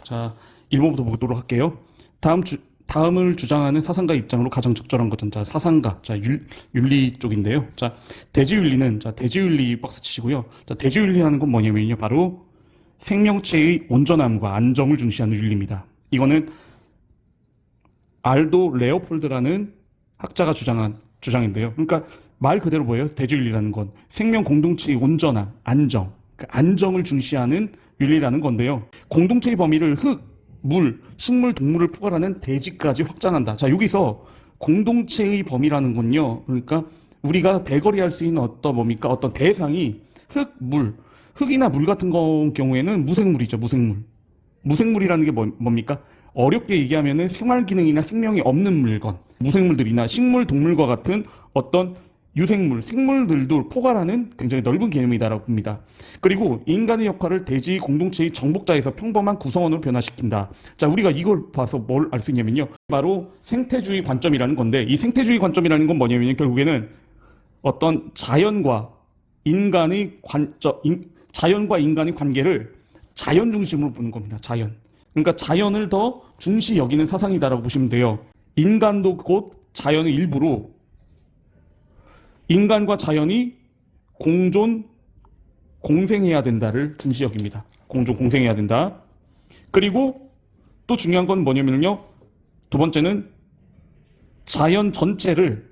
자, 1번부터 보도록 할게요. 다음을 주장하는 사상가 입장으로 가장 적절한 것은 자, 사상가, 자, 윤리 쪽인데요. 자, 대지윤리는 자, 대지윤리 박스 치시고요. 자, 대지윤리라는 건 뭐냐면요. 바로 생명체의 온전함과 안정을 중시하는 윤리입니다. 이거는 알도 레오폴드라는 학자가 주장한 주장인데요. 그러니까 말 그대로 뭐예요? 대지윤리라는 건 생명 공동체의 온전함, 안정, 그 안정을 중시하는 윤리라는 건데요. 공동체의 범위를 흙, 물, 식물, 동물을 포괄하는 대지까지 확장한다. 자, 여기서 공동체의 범위라는 건요. 그러니까 우리가 대거리할 수 있는 어떤 뭡니까? 어떤 대상이 흙, 물, 흙이나 물 같은 경우에는 무생물이죠. 무생물. 무생물이라는 게 뭡니까? 어렵게 얘기하면은 생활 기능이나 생명이 없는 물건, 무생물들이나 식물, 동물과 같은 어떤 유생물, 생물들도 포괄하는 굉장히 넓은 개념이다라고 봅니다. 그리고 인간의 역할을 대지 공동체의 정복자에서 평범한 구성원으로 변화시킨다. 자, 우리가 이걸 봐서 뭘 알 수 있냐면요. 바로 생태주의 관점이라는 건데, 이 생태주의 관점이라는 건 뭐냐면요. 결국에는 어떤 자연과 인간의 관계를 자연 중심으로 보는 겁니다. 자연. 그러니까 자연을 더 중시 여기는 사상이다라고 보시면 돼요. 인간도 곧 자연의 일부로 인간과 자연이 공생해야 된다를 중시 여깁니다. 공생해야 된다. 그리고 또 중요한 건 뭐냐면요. 두 번째는 자연 전체를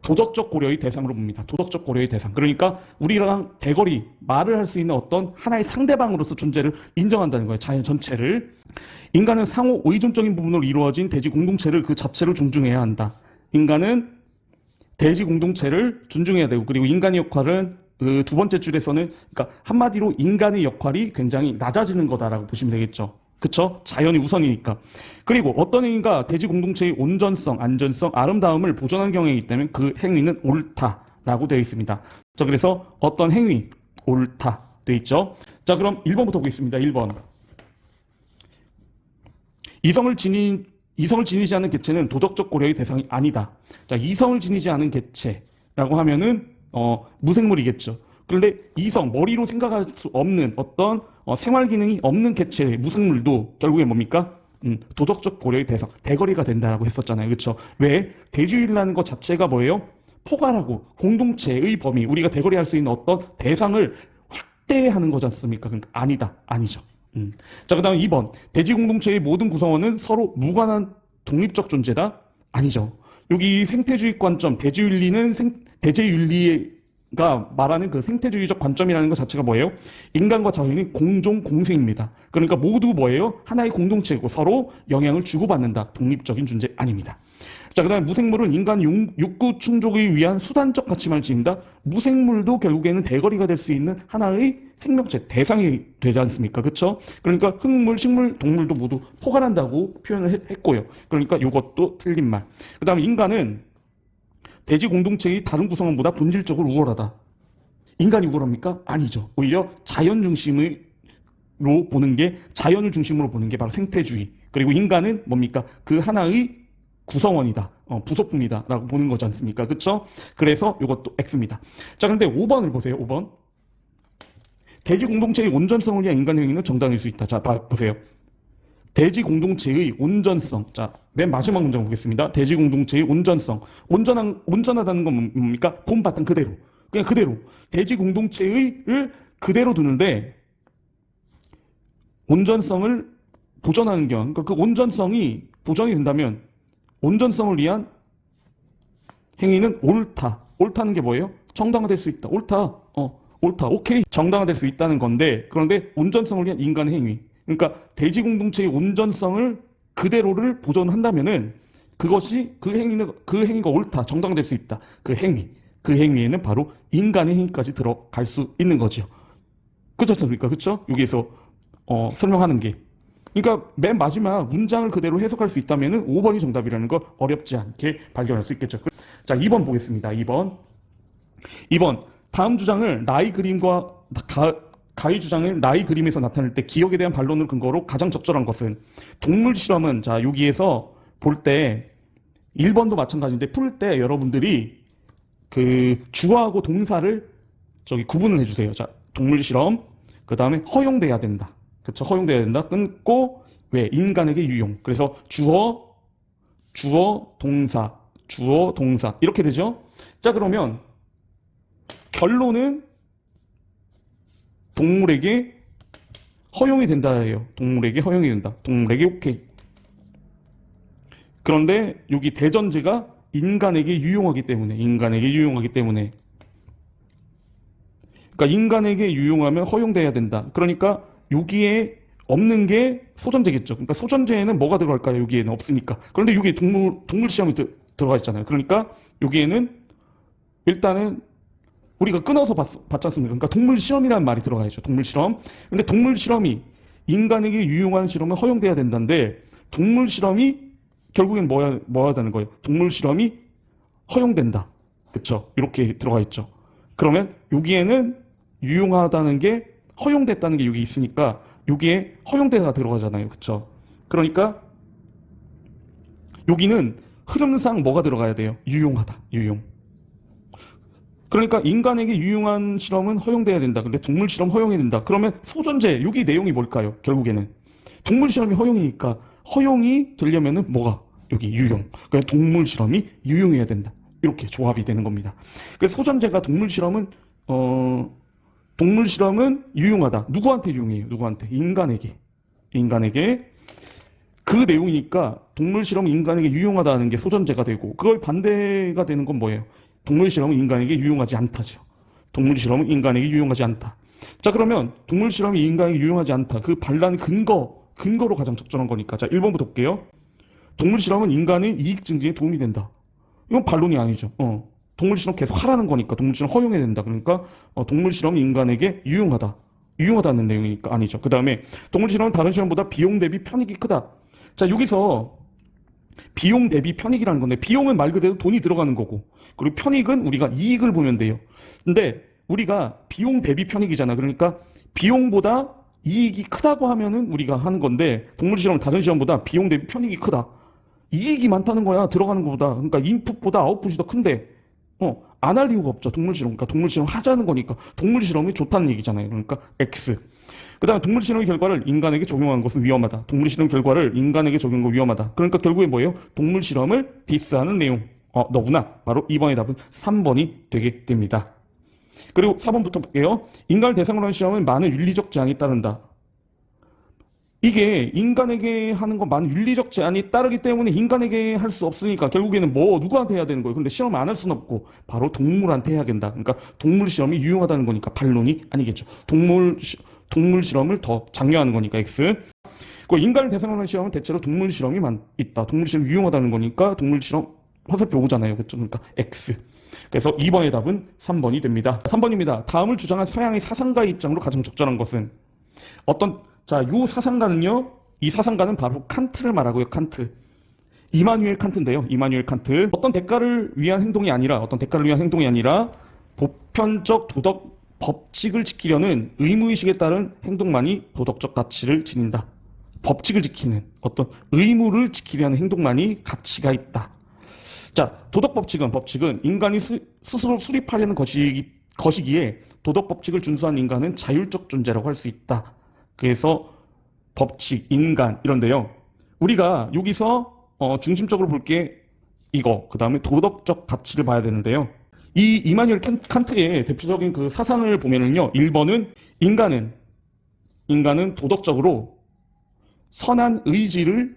도덕적 고려의 대상으로 봅니다. 도덕적 고려의 대상. 그러니까 우리랑 대거리, 말을 할 수 있는 어떤 하나의 상대방으로서 존재를 인정한다는 거예요. 자연 전체를. 인간은 상호 의존적인 부분으로 이루어진 대지 공동체를 그 자체를 존중해야 한다. 인간은 대지 공동체를 존중해야 되고, 그리고 인간의 역할은 그 두 번째 줄에서는, 그러니까 한마디로 인간의 역할이 굉장히 낮아지는 거다라고 보시면 되겠죠. 그쵸? 자연이 우선이니까. 그리고 어떤 행위가 대지 공동체의 온전성, 안전성, 아름다움을 보존하는 경향이기 때문에 그 행위는 옳다라고 되어 있습니다. 자, 그래서 어떤 행위, 옳다 되어 있죠. 자, 그럼 1번부터 보겠습니다. 1번. 이성을 지니지 않은 개체는 도덕적 고려의 대상이 아니다. 자, 이성을 지니지 않은 개체라고 하면은 무생물이겠죠. 그런데 이성, 머리로 생각할 수 없는 어떤 생활 기능이 없는 개체의 무생물도 결국에 뭡니까? 도덕적 고려의 대상, 대거리가 된다라고 했었잖아요. 그렇죠? 왜? 대주의라는 것 자체가 뭐예요? 포괄하고 공동체의 범위, 우리가 대거리할 수 있는 어떤 대상을 확대하는 거지 않습니까? 그러니까 아니다, 아니죠. 자, 그 다음 2번. 대지 공동체의 모든 구성원은 서로 무관한 독립적 존재다? 아니죠. 여기 생태주의 관점, 대지윤리는 대제윤리가 말하는 그 생태주의적 관점이라는 것 자체가 뭐예요? 인간과 자연이 공생입니다. 그러니까 모두 뭐예요? 하나의 공동체고 서로 영향을 주고받는다. 독립적인 존재 아닙니다. 자, 그 다음에 무생물은 인간 욕구 충족을 위한 수단적 가치만을 지닌다. 무생물도 결국에는 대거리가 될 수 있는 하나의 생명체, 대상이 되지 않습니까? 그렇죠? 그러니까 흙물, 식물, 동물도 모두 포괄한다고 표현을 했고요. 그러니까 이것도 틀린 말. 그 다음에 인간은 대지 공동체의 다른 구성원보다 본질적으로 우월하다. 인간이 우월합니까? 아니죠. 오히려 자연을 중심으로 보는 게 바로 생태주의. 그리고 인간은 뭡니까? 그 하나의 구성원이다. 부속품이다. 라고 보는 거지 않습니까? 그쵸? 그래서 이것도 X입니다. 자, 그런데 5번을 보세요. 5번. 대지 공동체의 온전성을 위한 인간의 행위는 정당일 수 있다. 자, 보세요. 대지 공동체의 온전성. 자, 맨 마지막 문장 보겠습니다. 대지 공동체의 온전성. 온전하다는 건 뭡니까? 본 바탕 그대로. 그냥 그대로. 대지 공동체를 그대로 두는데, 온전성을 보존하는 경우, 그러니까 그 온전성이 보존이 된다면, 온전성을 위한 행위는 옳다. 옳다는 게 뭐예요? 정당화될 수 있다. 옳다. 오케이. 정당화될 수 있다는 건데, 그런데 온전성을 위한 인간의 행위. 그러니까 대지 공동체의 온전성을 그대로를 보존한다면은 그것이 그 행위가 옳다. 정당화될 수 있다. 그 행위에는 바로 인간의 행위까지 들어갈 수 있는 거죠. 그렇지 않습니까? 그렇죠? 여기에서 설명하는 게. 그러니까 맨 마지막 문장을 그대로 해석할 수 있다면 5번이 정답이라는 걸 어렵지 않게 발견할 수 있겠죠. 자, 2번 보겠습니다. 2번. 다음 주장을 가히 주장을 나의 그림에서 나타낼 때 기억에 대한 반론을 근거로 가장 적절한 것은 동물 실험은 자, 여기에서 볼 때 1번도 마찬가지인데 풀 때 여러분들이 그 주어하고 동사를 구분을 해주세요. 자, 동물 실험. 그 다음에 허용돼야 된다. 그쵸? 허용돼야 된다. 끊고 왜? 인간에게 유용. 그래서 주어, 동사, 주어, 동사 이렇게 되죠. 자, 그러면 결론은 동물에게 허용이 된다예요. 동물에게 허용이 된다. 동물에게 오케이. 그런데 여기 대전제가 인간에게 유용하기 때문에 그러니까 인간에게 유용하면 허용돼야 된다. 그러니까 여기에 없는 게 소전제겠죠. 그러니까 소전제에는 뭐가 들어갈까요? 여기에는 없으니까. 그런데 여기에 동물 실험이 들어가 있잖아요. 그러니까 여기에는 일단은 우리가 끊어서 봤지 않습니까? 그러니까 동물 실험이라는 말이 들어가야죠. 동물 실험. 근데 동물 실험이 인간에게 유용한 실험은 허용돼야 된다는데 동물 실험이 결국엔 뭐야 되는 거예요? 동물 실험이 허용된다. 그쵸? 이렇게 들어가 있죠. 그러면 여기에는 유용하다는 게 허용됐다는 게 여기 있으니까 여기에 허용대가 들어가잖아요. 그쵸? 그러니까 여기는 흐름상 뭐가 들어가야 돼요? 유용하다. 유용. 그러니까 인간에게 유용한 실험은 허용돼야 된다. 근데 동물 실험 허용해야 된다. 그러면 소전제 여기 내용이 뭘까요? 결국에는 동물 실험이 허용이니까 허용이 되려면은 뭐가? 여기 유용. 그러니까 동물 실험이 유용해야 된다. 이렇게 조합이 되는 겁니다. 그래서 소전제가 동물 실험은 유용하다. 누구한테 유용해요? 누구한테? 인간에게. 그 내용이니까 동물 실험이 인간에게 유용하다는 게 소전제가 되고 그걸 반대가 되는 건 뭐예요? 동물 실험은 인간에게 유용하지 않다죠. 동물 실험은 인간에게 유용하지 않다. 자, 그러면 동물 실험이 인간에게 유용하지 않다. 그 반란 근거로 가장 적절한 거니까. 자, 1번부터 볼게요. 동물 실험은 인간의 이익 증진에 도움이 된다. 이건 반론이 아니죠. 동물 실험 계속 하라는 거니까 동물 실험 허용해야 된다. 그러니까 동물 실험이 인간에게 유용하다는 내용이니까 아니죠. 그 다음에 동물 실험은 다른 실험보다 비용 대비 편익이 크다. 자, 여기서 비용 대비 편익이라는 건데 비용은 말 그대로 돈이 들어가는 거고 그리고 편익은 우리가 이익을 보면 돼요. 근데 우리가 비용 대비 편익이잖아. 그러니까 비용보다 이익이 크다고 하면은 우리가 하는 건데 동물 실험은 다른 실험보다 비용 대비 편익이 크다. 이익이 많다는 거야. 들어가는 것보다. 그러니까 인풋보다 아웃풋이 더 큰데 안 할 이유가 없죠. 동물 실험. 그러니까 동물 실험 하자는 거니까 동물 실험이 좋다는 얘기잖아요. 그러니까 X. 그 다음에 동물 실험의 결과를 인간에게 적용한 것은 위험하다. 동물 실험 결과를 인간에게 적용한 건 위험하다. 그러니까 결국에 뭐예요? 동물 실험을 디스하는 내용. 너구나. 바로 2번의 답은 3번이 되게 됩니다. 그리고 4번부터 볼게요. 인간을 대상으로 한 실험은 많은 윤리적 제한이 따른다. 이게 인간에게 하는 건 많은 윤리적 제한이 따르기 때문에 인간에게 할 수 없으니까 결국에는 누구한테 해야 되는 거예요? 근데 실험 안 할 수는 없고 바로 동물한테 해야 된다. 그러니까 동물 실험이 유용하다는 거니까 반론이 아니겠죠. 동물 실험을 더 장려하는 거니까 X. 그 인간을 대상으로 한 실험은 대체로 동물 실험이 있다. 동물 실험이 유용하다는 거니까 동물 실험 화살표 오잖아요. 그렇죠? 그러니까 X. 그래서 2번의 답은 3번이 됩니다. 3번입니다. 다음을 주장한 서양의 사상가의 입장으로 가장 적절한 것은 자, 요 사상가는요. 이 사상가는 바로 칸트를 말하고요. 칸트. 이마누엘 칸트인데요. 이마누엘 칸트. 어떤 대가를 위한 행동이 아니라 보편적 도덕 법칙을 지키려는 의무의식에 따른 행동만이 도덕적 가치를 지닌다. 법칙을 지키는 어떤 의무를 지키려는 행동만이 가치가 있다. 자, 도덕 법칙은 인간이 스스로 수립하려는 것이기에 도덕 법칙을 준수한 인간은 자율적 존재라고 할 수 있다. 그래서 법칙, 인간 이런데요. 우리가 여기서 중심적으로 볼 게 이거, 그 다음에 도덕적 가치를 봐야 되는데요. 이 이마누엘 칸트의 대표적인 그 사상을 보면은요. 1번은 인간은 도덕적으로 선한 의지를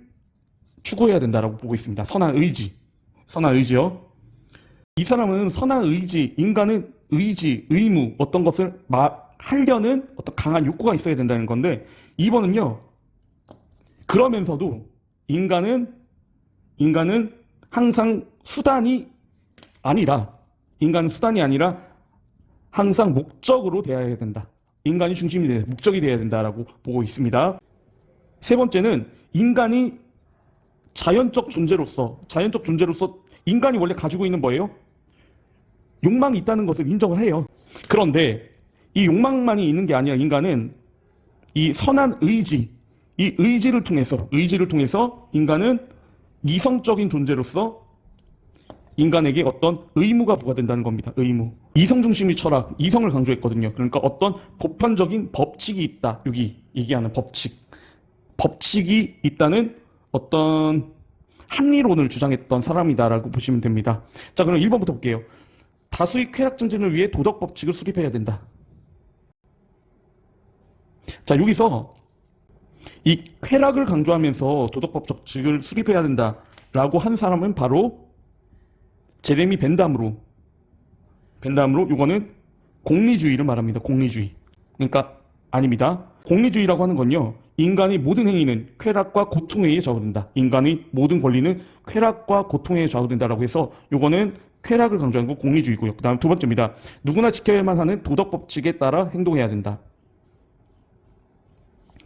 추구해야 된다라고 보고 있습니다. 선한 의지요. 이 사람은 선한 의지, 인간은 의지, 의무, 어떤 것을 하려는 어떤 강한 욕구가 있어야 된다는 건데 2번은요. 그러면서도 인간은 항상 수단이 아니라 항상 목적으로 대해야 된다. 인간이 중심이 돼야 목적이 돼야 된다라고 보고 있습니다. 세 번째는 인간이 자연적 존재로서 인간이 원래 가지고 있는 뭐예요? 욕망이 있다는 것을 인정을 해요. 그런데 이 욕망만이 있는 게 아니라 인간은 이 선한 의지, 이 의지를 통해서 인간은 이성적인 존재로서 인간에게 어떤 의무가 부과된다는 겁니다. 의무. 이성 중심의 철학, 이성을 강조했거든요. 그러니까 어떤 보편적인 법칙이 있다. 여기 얘기하는 법칙. 법칙이 있다는 어떤 합리론을 주장했던 사람이다라고 보시면 됩니다. 자, 그럼 1번부터 볼게요. 다수의 쾌락 증진을 위해 도덕 법칙을 수립해야 된다. 자, 여기서 이 쾌락을 강조하면서 도덕 법칙을 수립해야 된다라고 한 사람은 바로 제레미 벤담으로 이거는 공리주의를 말합니다. 공리주의. 그러니까 아닙니다. 공리주의라고 하는 건요, 인간의 모든 행위는 쾌락과 고통에 의해 좌우된다. 인간의 모든 권리는 쾌락과 고통에 의해 좌우된다라고 해서 이거는 쾌락을 강조하는 거 공리주의고요. 그 다음 두 번째입니다. 누구나 지켜야만 하는 도덕 법칙에 따라 행동해야 된다.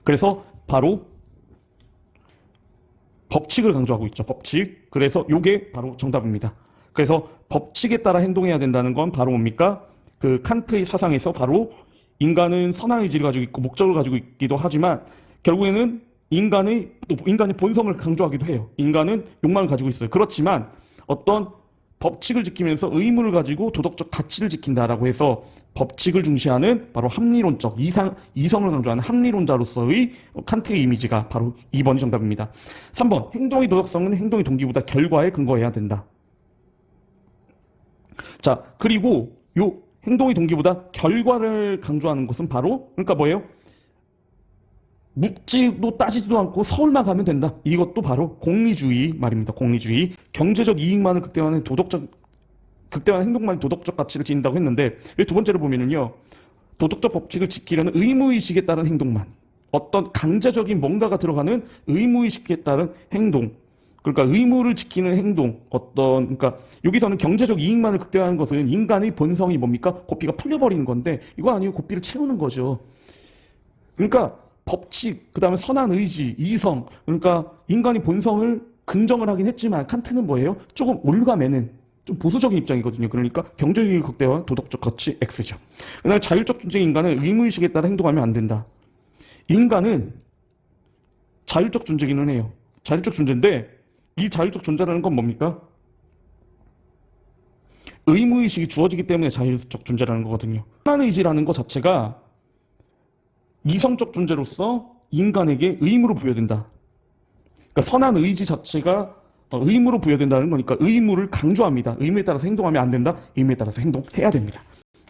그래서 바로 법칙을 강조하고 있죠. 법칙. 그래서 이게 바로 정답입니다. 그래서 법칙에 따라 행동해야 된다는 건 바로 뭡니까? 그 칸트의 사상에서 바로 인간은 선한 의지를 가지고 있고 목적을 가지고 있기도 하지만 결국에는 인간의 본성을 강조하기도 해요. 인간은 욕망을 가지고 있어요. 그렇지만 어떤 법칙을 지키면서 의무를 가지고 도덕적 가치를 지킨다라고 해서 법칙을 중시하는 바로 합리론적 이성을 강조하는 합리론자로서의 칸트의 이미지가 바로 2번이 정답입니다. 3번 행동의 도덕성은 행동의 동기보다 결과에 근거해야 된다. 자, 그리고 요 행동의 동기보다 결과를 강조하는 것은 바로 그러니까 뭐예요? 묻지도 따지지도 않고 서울만 가면 된다. 이것도 바로 공리주의 말입니다. 공리주의. 경제적 이익만을 극대화하는 극대화한 행동만 도덕적 가치를 지닌다고 했는데 왜 두 번째로 보면은요. 도덕적 법칙을 지키려는 의무의식에 따른 행동만. 어떤 강제적인 뭔가가 들어가는 의무의식에 따른 행동. 그러니까 의무를 지키는 행동. 그러니까 여기서는 경제적 이익만을 극대화하는 것은 인간의 본성이 뭡니까? 고삐가 풀려버리는 건데 이거 아니에요. 고삐를 채우는 거죠. 그러니까 법칙, 그 다음에 선한 의지, 이성. 그러니까 인간의 본성을 긍정을 하긴 했지만 칸트는 뭐예요? 조금 올가매는 좀 보수적인 입장이거든요. 그러니까 경제주의 극대화, 도덕적 가치 X죠. 그다음에 자율적 존재 인간은 의무의식에 따라 행동하면 안 된다. 인간은 자율적 존재기는 해요. 자율적 존재인데 이 자율적 존재라는 건 뭡니까? 의무의식이 주어지기 때문에 자율적 존재라는 거거든요. 선한 의지라는 것 자체가 이성적 존재로서 인간에게 의무로 부여된다. 그러니까 선한 의지 자체가 의무로 부여된다는 거니까 의무를 강조합니다. 의무에 따라서 행동하면 안 된다. 의무에 따라서 행동해야 됩니다.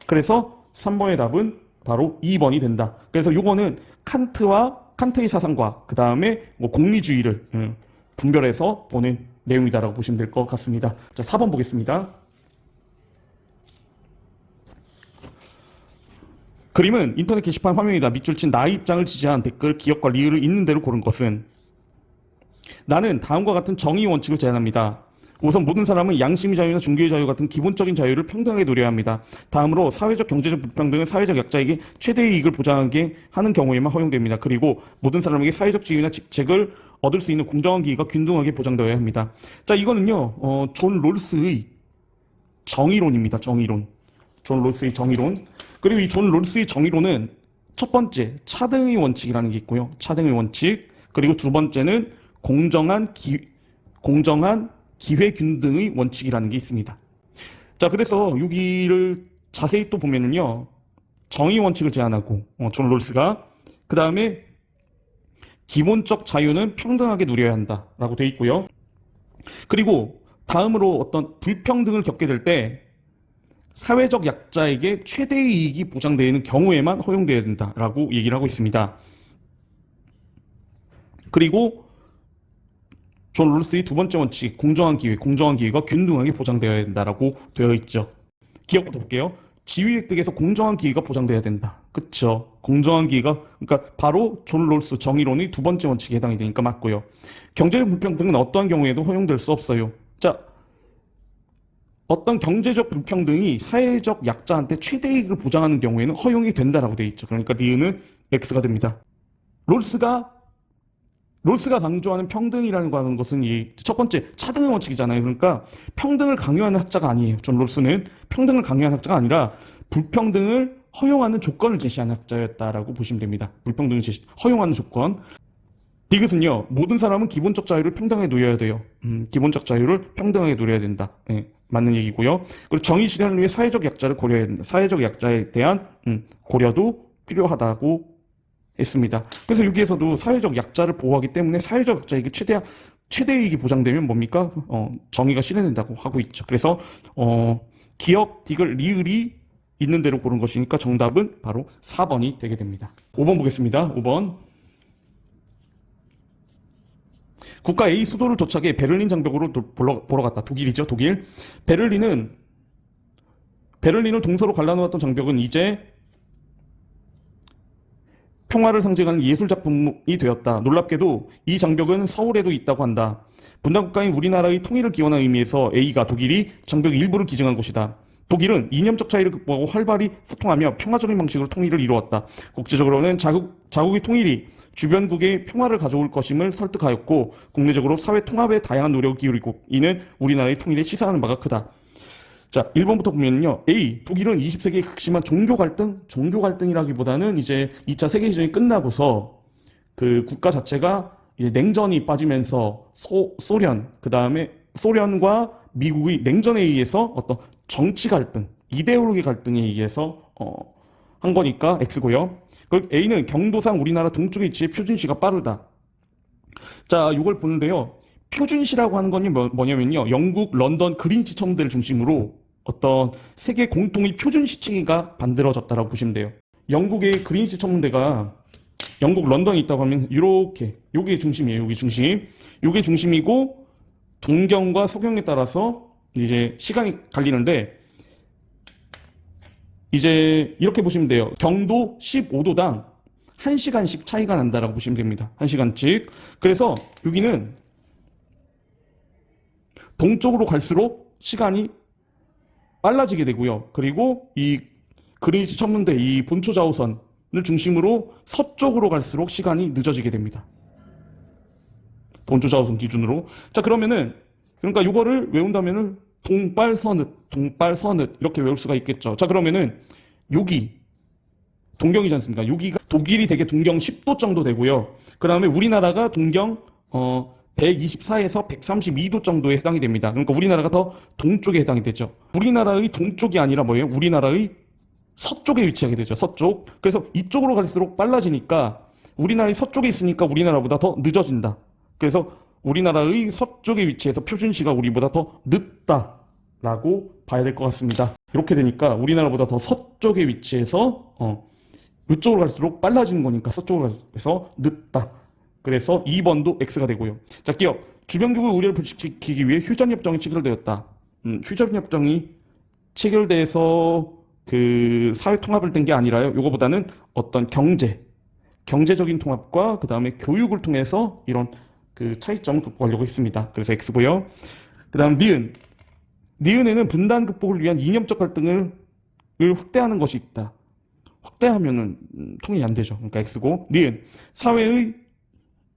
그래서 3번의 답은 바로 2번이 된다. 그래서 요거는 칸트의 사상과 그 다음에 공리주의를 분별해서 보는 내용이다라고 보시면 될 것 같습니다. 자, 4번 보겠습니다. 그림은 인터넷 게시판 화면이다. 밑줄 친 나의 입장을 지지한 댓글, 기억과 리을을 있는 대로 고른 것은 나는 다음과 같은 정의 원칙을 제안합니다. 우선 모든 사람은 양심의 자유나 종교의 자유 같은 기본적인 자유를 평등하게 누려야 합니다. 다음으로 사회적 경제적 불평등은 사회적 약자에게 최대의 이익을 보장하게 하는 경우에만 허용됩니다. 그리고 모든 사람에게 사회적 지위나 직책을 얻을 수 있는 공정한 기회가 균등하게 보장되어야 합니다. 자, 이거는요. 존 롤스의 정의론입니다. 정의론. 존 롤스의 정의론. 그리고 이 존 롤스의 정의론은 첫 번째 차등의 원칙이라는 게 있고요. 차등의 원칙. 그리고 두 번째는 공정한 기회 균등의 원칙이라는 게 있습니다. 자, 그래서 여기를 자세히 또 보면은요. 정의 원칙을 제안하고 존 롤스가 그 다음에 기본적 자유는 평등하게 누려야 한다라고 되어 있고요. 그리고 다음으로 어떤 불평등을 겪게 될 때 사회적 약자에게 최대의 이익이 보장되는 경우에만 허용되어야 된다라고 얘기를 하고 있습니다. 그리고 존 롤스의 두 번째 원칙, 공정한 기회가 균등하게 보장되어야 된다라고 되어 있죠. 기억부터 볼게요. 지위 획득에서 공정한 기회가 보장돼야 된다. 그쵸? 공정한 기회가, 그러니까 바로 존 롤스 정의론의 두 번째 원칙에 해당이 되니까 맞고요. 경제적 불평등은 어떠한 경우에도 허용될 수 없어요. 자, 어떤 경제적 불평등이 사회적 약자한테 최대 이익을 보장하는 경우에는 허용이 된다라고 되어 있죠. 그러니까 니은은 X가 됩니다. 롤스가 강조하는 평등이라는 거 하는 것은 이 첫 번째 차등의 원칙이잖아요. 그러니까 평등을 강요하는 학자가 아니에요. 존 롤스는 평등을 강요하는 학자가 아니라 불평등을 허용하는 조건을 제시하는 학자였다라고 보시면 됩니다. 불평등을 허용하는 조건. 디귿은요, 모든 사람은 기본적 자유를 평등하게 누려야 돼요. 기본적 자유를 평등하게 누려야 된다. 예, 맞는 얘기고요. 그리고 정의 실현을 위해 사회적 약자를 고려해야 된다. 사회적 약자에 대한 고려도 필요하다고 했습니다. 그래서 여기에서도 사회적 약자를 보호하기 때문에 사회적 약자에게 최대 이익이 보장되면 뭡니까? 정의가 실현된다고 하고 있죠. 그래서 기역, 디귿, 리을이 있는 대로 고른 것이니까 정답은 바로 4번이 되게 됩니다. 5번 보겠습니다. 5번. 국가 A 수도를 도착해 베를린 장벽으로 보러 갔다. 독일이죠, 독일. 베를린을 동서로 갈라놓았던 장벽은 이제 평화를 상징하는 예술작품이 되었다. 놀랍게도 이 장벽은 서울에도 있다고 한다. 분단국가인 우리나라의 통일을 기원한 의미에서 A가 독일이 장벽의 일부를 기증한 곳이다. 독일은 이념적 차이를 극복하고 활발히 소통하며 평화적인 방식으로 통일을 이루었다. 국제적으로는 자국의 통일이 주변국의 평화를 가져올 것임을 설득하였고 국내적으로 사회 통합에 다양한 노력을 기울이고 이는 우리나라의 통일에 시사하는 바가 크다. 자, 1번부터 보면요. A. 독일은 20세기의 극심한 종교 갈등이라기보다는 이제 2차 세계대전이 끝나고서 그 국가 자체가 이제 냉전이 빠지면서 소련, 그 다음에 소련과 미국의 냉전에 의해서 어떤 정치 갈등, 이데올로기 갈등에 의해서 한 거니까 X고요. 그리고 A는 경도상 우리나라 동쪽에 위치해 표준시가 빠르다. 자, 이걸 보는데요. 표준시라고 하는 건 뭐냐면요. 영국, 런던, 그린치 천문대를 중심으로 어떤 세계 공통의 표준 시청이가 만들어졌다라고 보시면 돼요. 영국의 그린치 천문대가 영국 런던에 있다고 하면 이렇게 요게 중심이에요. 요게 중심. 요게 중심이고 동경과 서경에 따라서 이제 시간이 갈리는데 이제 이렇게 보시면 돼요. 경도 15도당 1시간씩 차이가 난다라고 보시면 됩니다. 1시간씩. 그래서 여기는 동쪽으로 갈수록 시간이 빨라지게 되고요. 그리고 이 그린위치 천문대 이 본초 좌우선을 중심으로 서쪽으로 갈수록 시간이 늦어지게 됩니다. 본초 좌우선 기준으로. 자, 그러면은 그러니까 이거를 외운다면은 동빨서늪 이렇게 외울 수가 있겠죠. 자, 그러면은 여기 동경이지 않습니까? 여기가 독일이 되게 동경 10도 정도 되고요. 그 다음에 우리나라가 동경 124에서 132도 정도에 해당이 됩니다. 그러니까 우리나라가 더 동쪽에 해당이 되죠. 우리나라의 동쪽이 아니라 뭐예요? 우리나라의 서쪽에 위치하게 되죠. 서쪽. 그래서 이쪽으로 갈수록 빨라지니까 우리나라의 서쪽에 있으니까 우리나라보다 더 늦어진다. 그래서 우리나라의 서쪽에 위치해서 표준시가 우리보다 더 늦다라고 봐야 될 것 같습니다. 이렇게 되니까 우리나라보다 더 서쪽에 위치해서 이쪽으로 갈수록 빨라지는 거니까 서쪽으로 가서 늦다. 그래서 2번도 X가 되고요. 자, 기억. 주변국의 우려를 불식시키기 위해 휴전협정이 체결되었다. 휴전협정이 체결돼서 그 사회 통합을 된 게 아니라요. 이거보다는 어떤 경제적인 통합과 그 다음에 교육을 통해서 이런 그 차이점을 극복하려고 했습니다. 그래서 X고요. 그 다음 니은에는 분단 극복을 위한 이념적 갈등을 확대하는 것이 있다. 확대하면은 통일이 안 되죠. 그러니까 X고. 니은 사회의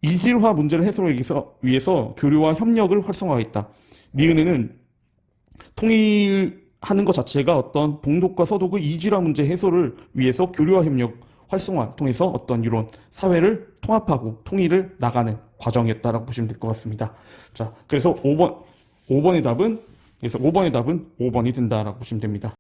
이질화 문제를 해소하기 위해서 교류와 협력을 활성화하겠다. 니은에는 통일하는 것 자체가 어떤 동독과 서독의 이질화 문제 해소를 위해서 교류와 협력 활성화 통해서 어떤 이런 사회를 통합하고 통일을 나가는 과정이었다라고 보시면 될 것 같습니다. 자, 그래서 5번의 답은 5번이 된다라고 보시면 됩니다.